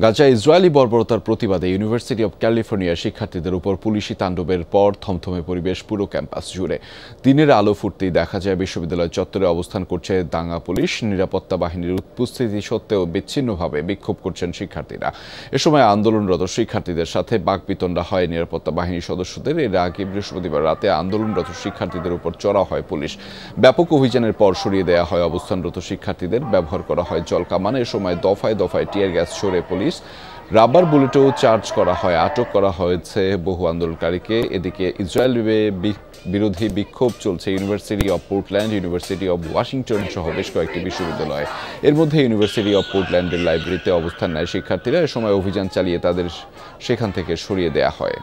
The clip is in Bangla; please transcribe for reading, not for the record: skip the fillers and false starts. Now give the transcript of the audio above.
গাজায় ইসরায়েলি বর্বরতার প্রতিবাদে ইউনিভার্সিটি অব ক্যালিফোর্নিয়ার শিক্ষার্থীদের উপর পুলিশি তাণ্ডবের পর থমথমে পরিবেশ পুরো ক্যাম্পাস জুড়ে। দিনের আলো ফুটতেই দেখা যায় বিশ্ববিদ্যালয় চত্বরে অবস্থান করছে দাঙ্গা পুলিশ। নিরাপত্তা বাহিনীর উপস্থিতি সত্ত্বেও বিচ্ছিন্নভাবে বিক্ষোভ করছেন শিক্ষার্থীরা। এ সময় আন্দোলনরত শিক্ষার্থীদের সাথে বাকবিতণ্ডা হয় নিরাপত্তা বাহিনীর সদস্যদের। এর আগে বৃহস্পতিবার রাতে আন্দোলনরত শিক্ষার্থীদের উপর চড়া হয় পুলিশ। ব্যাপক অভিযানের পর সরিয়ে দেওয়া হয় অবস্থানরত শিক্ষার্থীদের। ব্যবহার করা হয় জলকামান। এ সময় দফায় দফায় টিয়ার গ্যাস ছোড়ে পুলিশ। রাবার বুলেটও চার্জ করা হয়। আটক করা হয়েছে বহু আন্দোলনকারীকে। এদিকে ইসরায়েল বিরোধী বিক্ষোভ চলছে university of Portland, university of Washington সহ বেশ কয়েকটি বিশ্ববিদ্যালয়ে। এর মধ্যে ইউনিভার্সিটি অব পোর্টল্যান্ডের লাইব্রেরিতে অবস্থান নেয় শিক্ষার্থীরা। এ সময় অভিযান চালিয়ে তাদের সেখান থেকে সরিয়ে দেওয়া হয়।